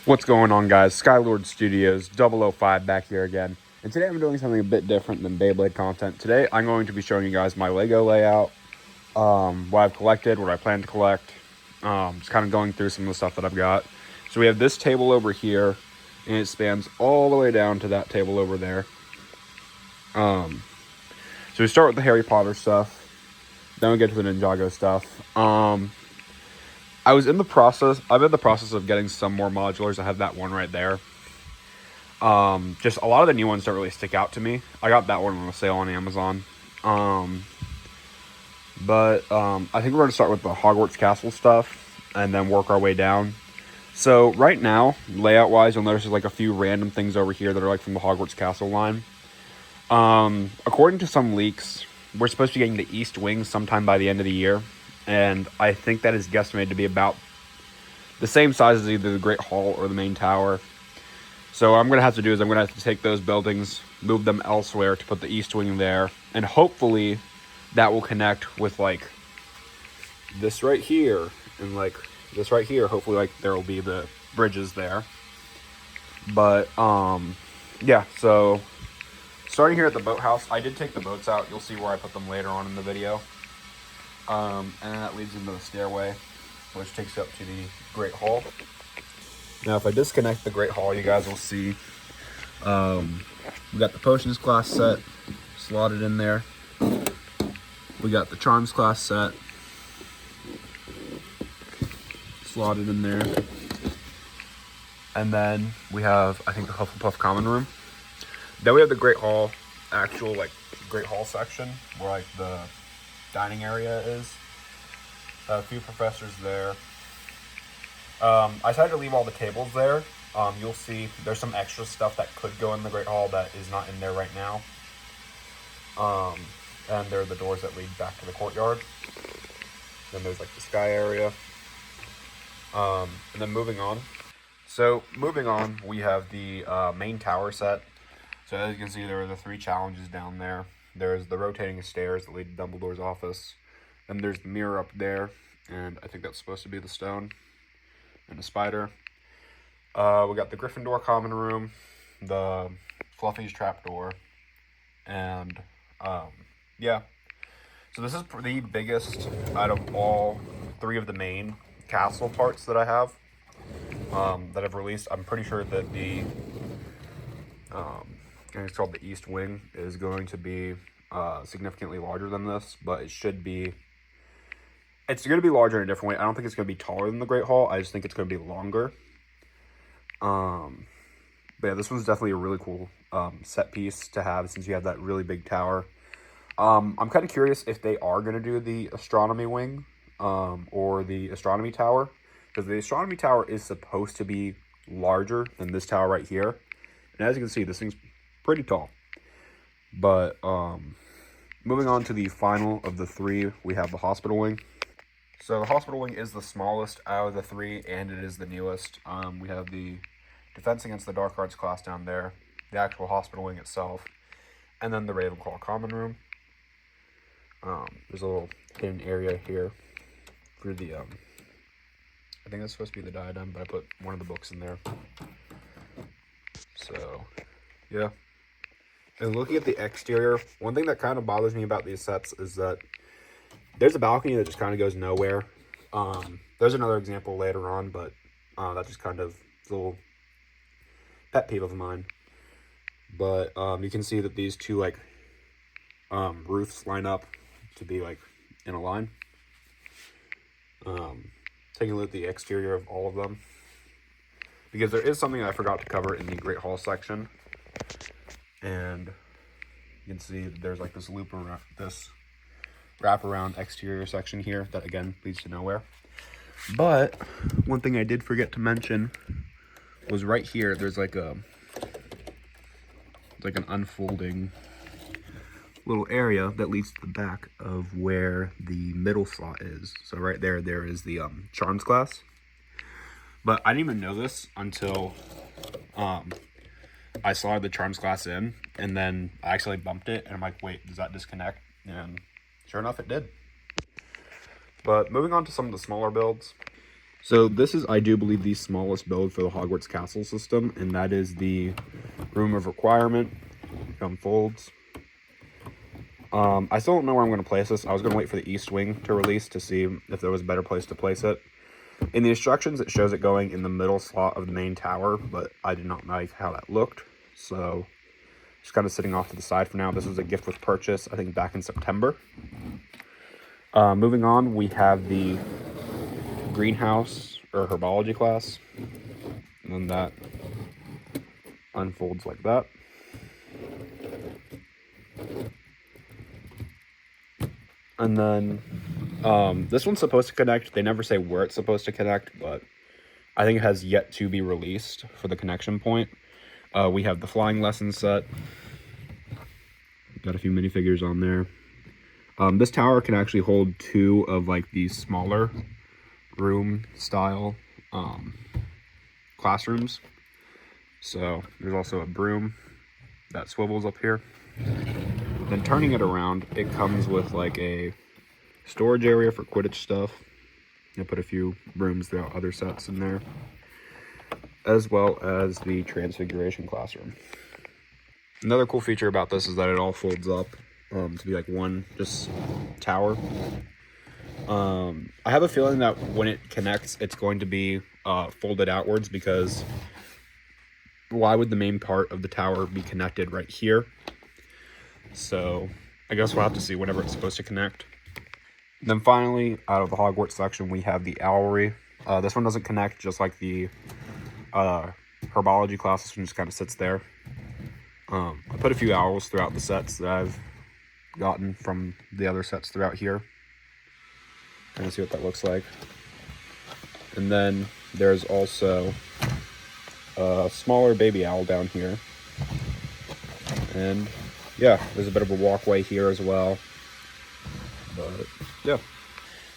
What's going on, guys? Skylord Studios 005 back here again. And today I'm doing something a bit different than Beyblade content. Today I'm going to be showing you guys my Lego layout, what I've collected, what I plan to collect, just kind of going through some of the stuff that I've got. So we have this table over here, and it spans all the way down to that table over there. So we start with the Harry Potter stuff, then we get to the Ninjago stuff. I'm in the process of getting some more modulars. I have that one right there. Just a lot of the new ones don't really stick out to me. I got that one on a sale on Amazon. But I think we're going to start with the Hogwarts Castle stuff and then work our way down. So right now, layout-wise, you'll notice there's like a few random things over here that are like from the Hogwarts Castle line. According to some leaks, we're supposed to be getting the East Wing sometime by the end of the year. And I think that is guesstimated to be about the same size as either the Great Hall or the main tower. So what I'm going to have to do is I'm going to have to take those buildings, move them elsewhere to put the East Wing there. And hopefully that will connect with like this right here and like this right here. Hopefully like there will be the bridges there. But yeah, so starting here at the boathouse, I did take the boats out. You'll see where I put them later on in the video. And then that leads into the stairway, which takes you up to the Great Hall. Now, if I disconnect the Great Hall, you guys will see we got the Potions class set slotted in there. We got the Charms class set slotted in there. And then we have, I think, the Hufflepuff Common Room. Then we have the Great Hall, actual, like, Great Hall section, where, like, the dining area is. A few professors there. I decided to leave all the tables there. You'll see there's some extra stuff that could go in the Great Hall that is not in there right now. And there are the doors that lead back to the courtyard. Then there's like the sky area. And then moving on. So moving on, we have the main tower set. So as you can see, there are the 3 challenges down there. There's the rotating stairs that lead to Dumbledore's office. Then there's the mirror up there, and I think that's supposed to be the stone and the spider. We got the Gryffindor common room, the Fluffy's trapdoor, and yeah. So this is the biggest out of all 3 of the main castle parts that I have that I've released. I'm pretty sure that the it's called the East Wing is going to be significantly larger than this, but it's going to be larger in a different way. I don't think it's going to be taller than the Great Hall. I just think it's going to be longer. But yeah, this one's definitely a really cool set piece to have since you have that really big tower. I'm kind of curious if they are going to do the astronomy wing or the astronomy tower, because the astronomy tower is supposed to be larger than this tower right here. And as you can see, this thing's pretty tall. But moving on to the final of the 3, we have the hospital wing. So the hospital wing is the smallest out of the 3, and it is the newest. We have the Defense Against the Dark Arts class down there, the actual hospital wing itself, and then the Ravenclaw common room. There's a little hidden area here for the, I think that's supposed to be the diadem, but I put one of the books in there. So, yeah. And looking at the exterior, one thing that kind of bothers me about these sets is that there's a balcony that just kind of goes nowhere. There's another example later on, but that just kind of is a little pet peeve of mine. But you can see that these 2 like roofs line up to be like in a line. Taking a look at the exterior of all of them, because there is something I forgot to cover in the Great Hall section, and you can see there's like this loop around, this wraparound exterior section here that again leads to nowhere. But one thing I did forget to mention was right here there's like an unfolding little area that leads to the back of where the middle slot is. So right there is the Charms class. But I didn't even know this until I slotted the Charms class in, and then I actually bumped it, and I'm like, wait, does that disconnect? And sure enough, it did. But moving on to some of the smaller builds. So this is, I do believe, the smallest build for the Hogwarts Castle system, and that is the Room of Requirement. It unfolds. I still don't know where I'm going to place this. I was going to wait for the East Wing to release to see if there was a better place to place it. In the instructions, it shows it going in the middle slot of the main tower, but I did not like how that looked, so just kind of sitting off to the side for now. This was a gift with purchase, I think, back in September. Moving on, we have the greenhouse or herbology class, and then that unfolds like that. And then this one's supposed to connect. They never say where it's supposed to connect, but I think it has yet to be released for the connection point. We have the flying lesson set. Got a few minifigures on there. This tower can actually hold 2 of like these smaller room style classrooms. So there's also a broom that swivels up here. Then turning it around, it comes with like a storage area for Quidditch stuff. I put a few rooms throughout other sets in there, as well as the Transfiguration classroom. Another cool feature about this is that it all folds up to be like one just tower. I have a feeling that when it connects, it's going to be folded outwards, because why would the main part of the tower be connected right here? So I guess we'll have to see whenever it's supposed to connect. And then finally, out of the Hogwarts section, we have the Owlry. This one doesn't connect, just like the herbology class. This one just kind of sits there. I put a few owls throughout the sets that I've gotten from the other sets throughout here. Kind of see what that looks like. And then there's also a smaller baby owl down here. And yeah, there's a bit of a walkway here as well. But yeah.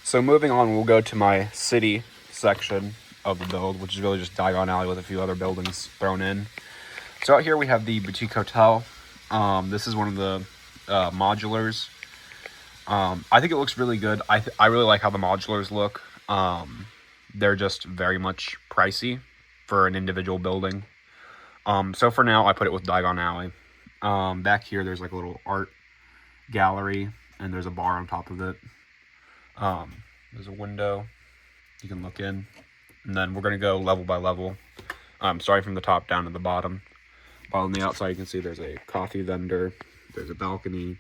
So moving on, we'll go to my city section of the build, which is really just Diagon Alley with a few other buildings thrown in. So out here we have the Boutique Hotel. This is one of the modulars. I think it looks really good. I really like how the modulars look. They're just very much pricey for an individual building. So for now, I put it with Diagon Alley. Back here, there's like a little art gallery, and there's a bar on top of it. There's a window you can look in, and then we're going to go level by level. Starting from the top down to the bottom. While on the outside, you can see there's a coffee vendor, there's a balcony,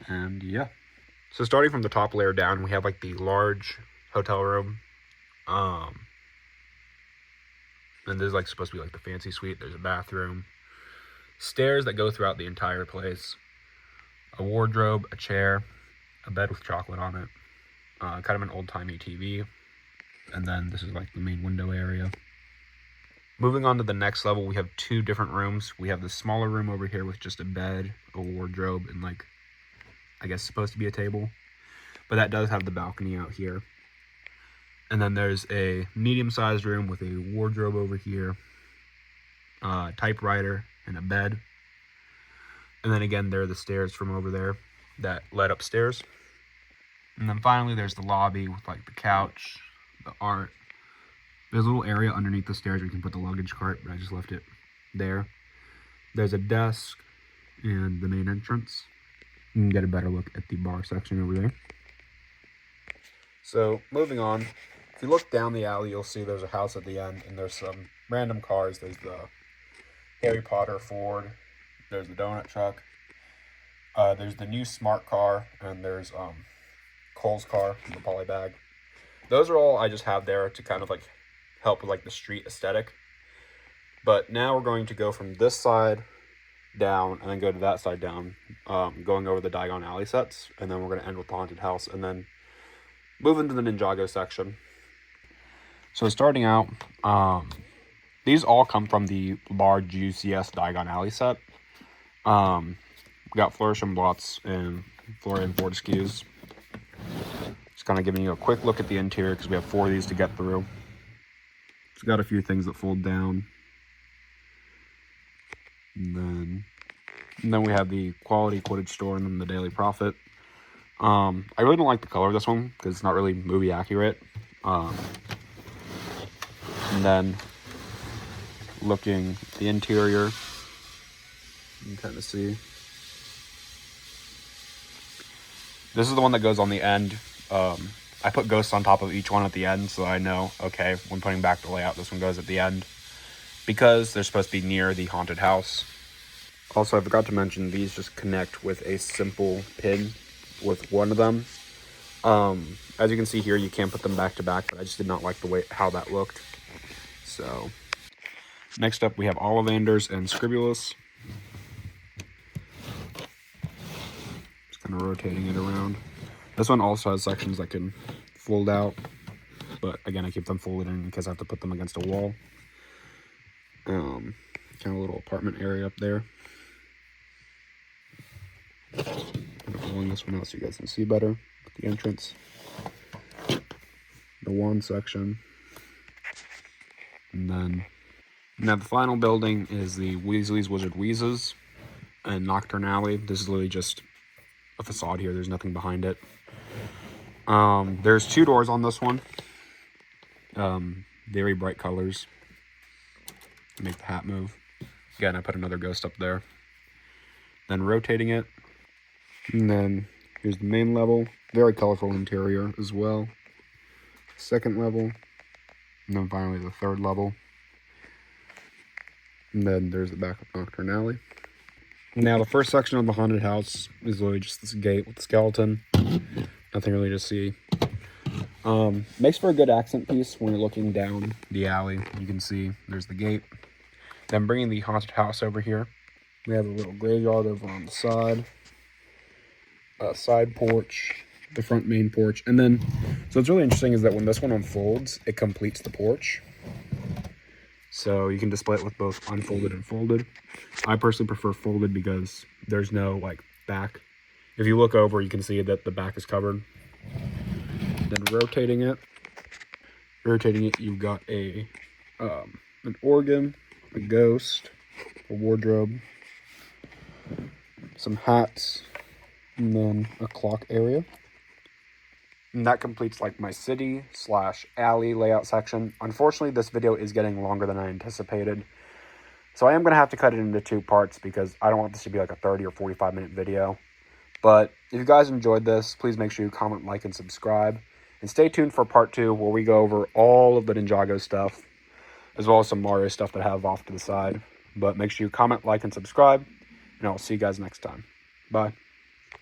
and yeah. So starting from the top layer down, we have like the large hotel room. And there's like supposed to be like the fancy suite. There's a bathroom, stairs that go throughout the entire place, a wardrobe, a chair, a bed with chocolate on it, kind of an old-timey TV, and then this is like the main window area. Moving on to the next level, we have 2 different rooms. We have the smaller room over here with just a bed, a wardrobe, and like, I guess supposed to be a table, but that does have the balcony out here. And then there's a medium-sized room with a wardrobe over here, typewriter, and a bed. And then again, there are the stairs from over there that led upstairs. And then finally, there's the lobby with like the couch, the art. There's a little area underneath the stairs where you can put the luggage cart, but I just left it there. There's a desk and the main entrance. You can get a better look at the bar section over there. So moving on, if you look down the alley, you'll see there's a house at the end, and there's some random cars. There's the Harry Potter Ford, there's the donut truck, there's the new smart car, and there's Cole's car, the polybag. Those are all I just have there to kind of like help with like the street aesthetic. But now we're going to go from this side down and then go to that side down, going over the Diagon Alley sets, and then we're going to end with the haunted house and then move into the Ninjago section. So starting out, these all come from the large UCS Diagon Alley set. We got Flourish and Blots and Florian Fortescues. Just kind of giving you a quick look at the interior because we have 4 of these to get through. It's got a few things that fold down. And then we have the Quality Quidditch Store and then the Daily Prophet. I really don't like the color of this one because it's not really movie accurate. And then looking at the interior, you can kind of see. This is the one that goes on the end. I put ghosts on top of each one at the end, so I know, okay, when putting back the layout, this one goes at the end, because they're supposed to be near the haunted house. Also, I forgot to mention, these just connect with a simple pin with one of them. As you can see here, you can't put them back to back, but I just did not like the way how that looked. So, next up we have Ollivanders and Scribulus. Just kind of rotating it around. This one also has sections that can fold out, but again, I keep them folded in because I have to put them against a wall. Kind of a little apartment area up there. I'm pulling this one out so you guys can see better. The entrance, the wand section, and then now the final building is the Weasley's Wizard Wheezes and Nocturne Alley. This is literally just a facade here. There's nothing behind it. There's 2 doors on this one. Very bright colors. Make the hat move. Again, I put another ghost up there. Then rotating it. And then here's the main level. Very colorful interior as well. Second level. And then finally the third level. And then there's the back of Nocturne Alley. Now the first section of the haunted house is literally just this gate with the skeleton. Nothing really to see. Makes for a good accent piece when you're looking down the alley. You can see there's the gate. Then bringing the haunted house over here. We have a little graveyard over on the side. Side porch. The front main porch. And then, so what's really interesting is that when this one unfolds, it completes the porch. So you can display it with both unfolded and folded. I personally prefer folded because there's no like back. If you look over, you can see that the back is covered. Then rotating it, you've got an organ, a ghost, a wardrobe, some hats, and then a clock area. And that completes like my city/alley layout section. Unfortunately, this video is getting longer than I anticipated. So I am going to have to cut it into 2 parts because I don't want this to be like a 30 or 45 minute video. But if you guys enjoyed this, please make sure you comment, like, and subscribe. And stay tuned for part 2 where we go over all of the Ninjago stuff, as well as some Mario stuff that I have off to the side. But make sure you comment, like, and subscribe. And I'll see you guys next time. Bye.